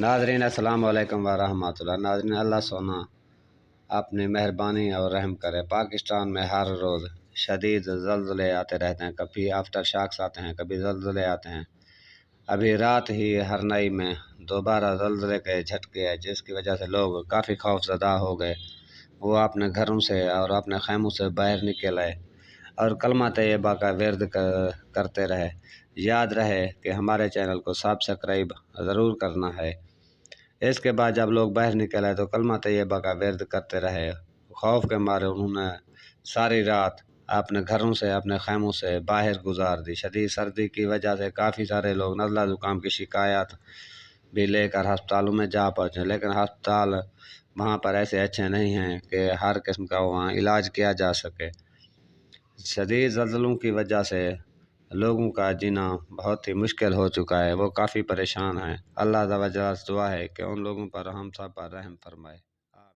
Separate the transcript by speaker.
Speaker 1: नाज़रीन अस्सलाम वालेकुम वरहमतुल्लाह। नाज़रीन अल्लाह सोना अपनी मेहरबानी और रहम करे। पाकिस्तान में हर रोज़ शदीद ज़लज़ले आते रहते हैं, कभी आफ्टर शाक्स आते हैं, कभी ज़लज़ले आते हैं। अभी रात ही हरनई में दोबारा ज़लज़ले के झटके आए, जिसकी वजह से लोग काफ़ी खौफज़दा हो गए। वो अपने घरों से और अपने खैमों से बाहर निकल आए और कलमा तैयबा का विर्द करते रहे। याद रहे कि हमारे चैनल को सब्सक्राइब ज़रूर करना है। इसके बाद जब लोग बाहर निकल आए तो कलमा तैयबा का विर्द करते रहे। खौफ के मारे उन्होंने सारी रात अपने घरों से, अपने खैमों से बाहर गुजार दी। शदीद सर्दी की वजह से काफ़ी सारे लोग नज़ला ज़ुकाम की शिकायत भी लेकर अस्पतालों में जा पहुँचे, लेकिन अस्पताल वहाँ पर ऐसे अच्छे नहीं हैं कि हर किस्म का वहाँ इलाज किया जा सके। शदीद ज़लज़लों की वजह से लोगों का जीना बहुत ही मुश्किल हो चुका है। वो काफ़ी परेशान हैं। अल्लाह तआला से दुआ है कि उन लोगों पर, हम सब पर रहम फरमाए।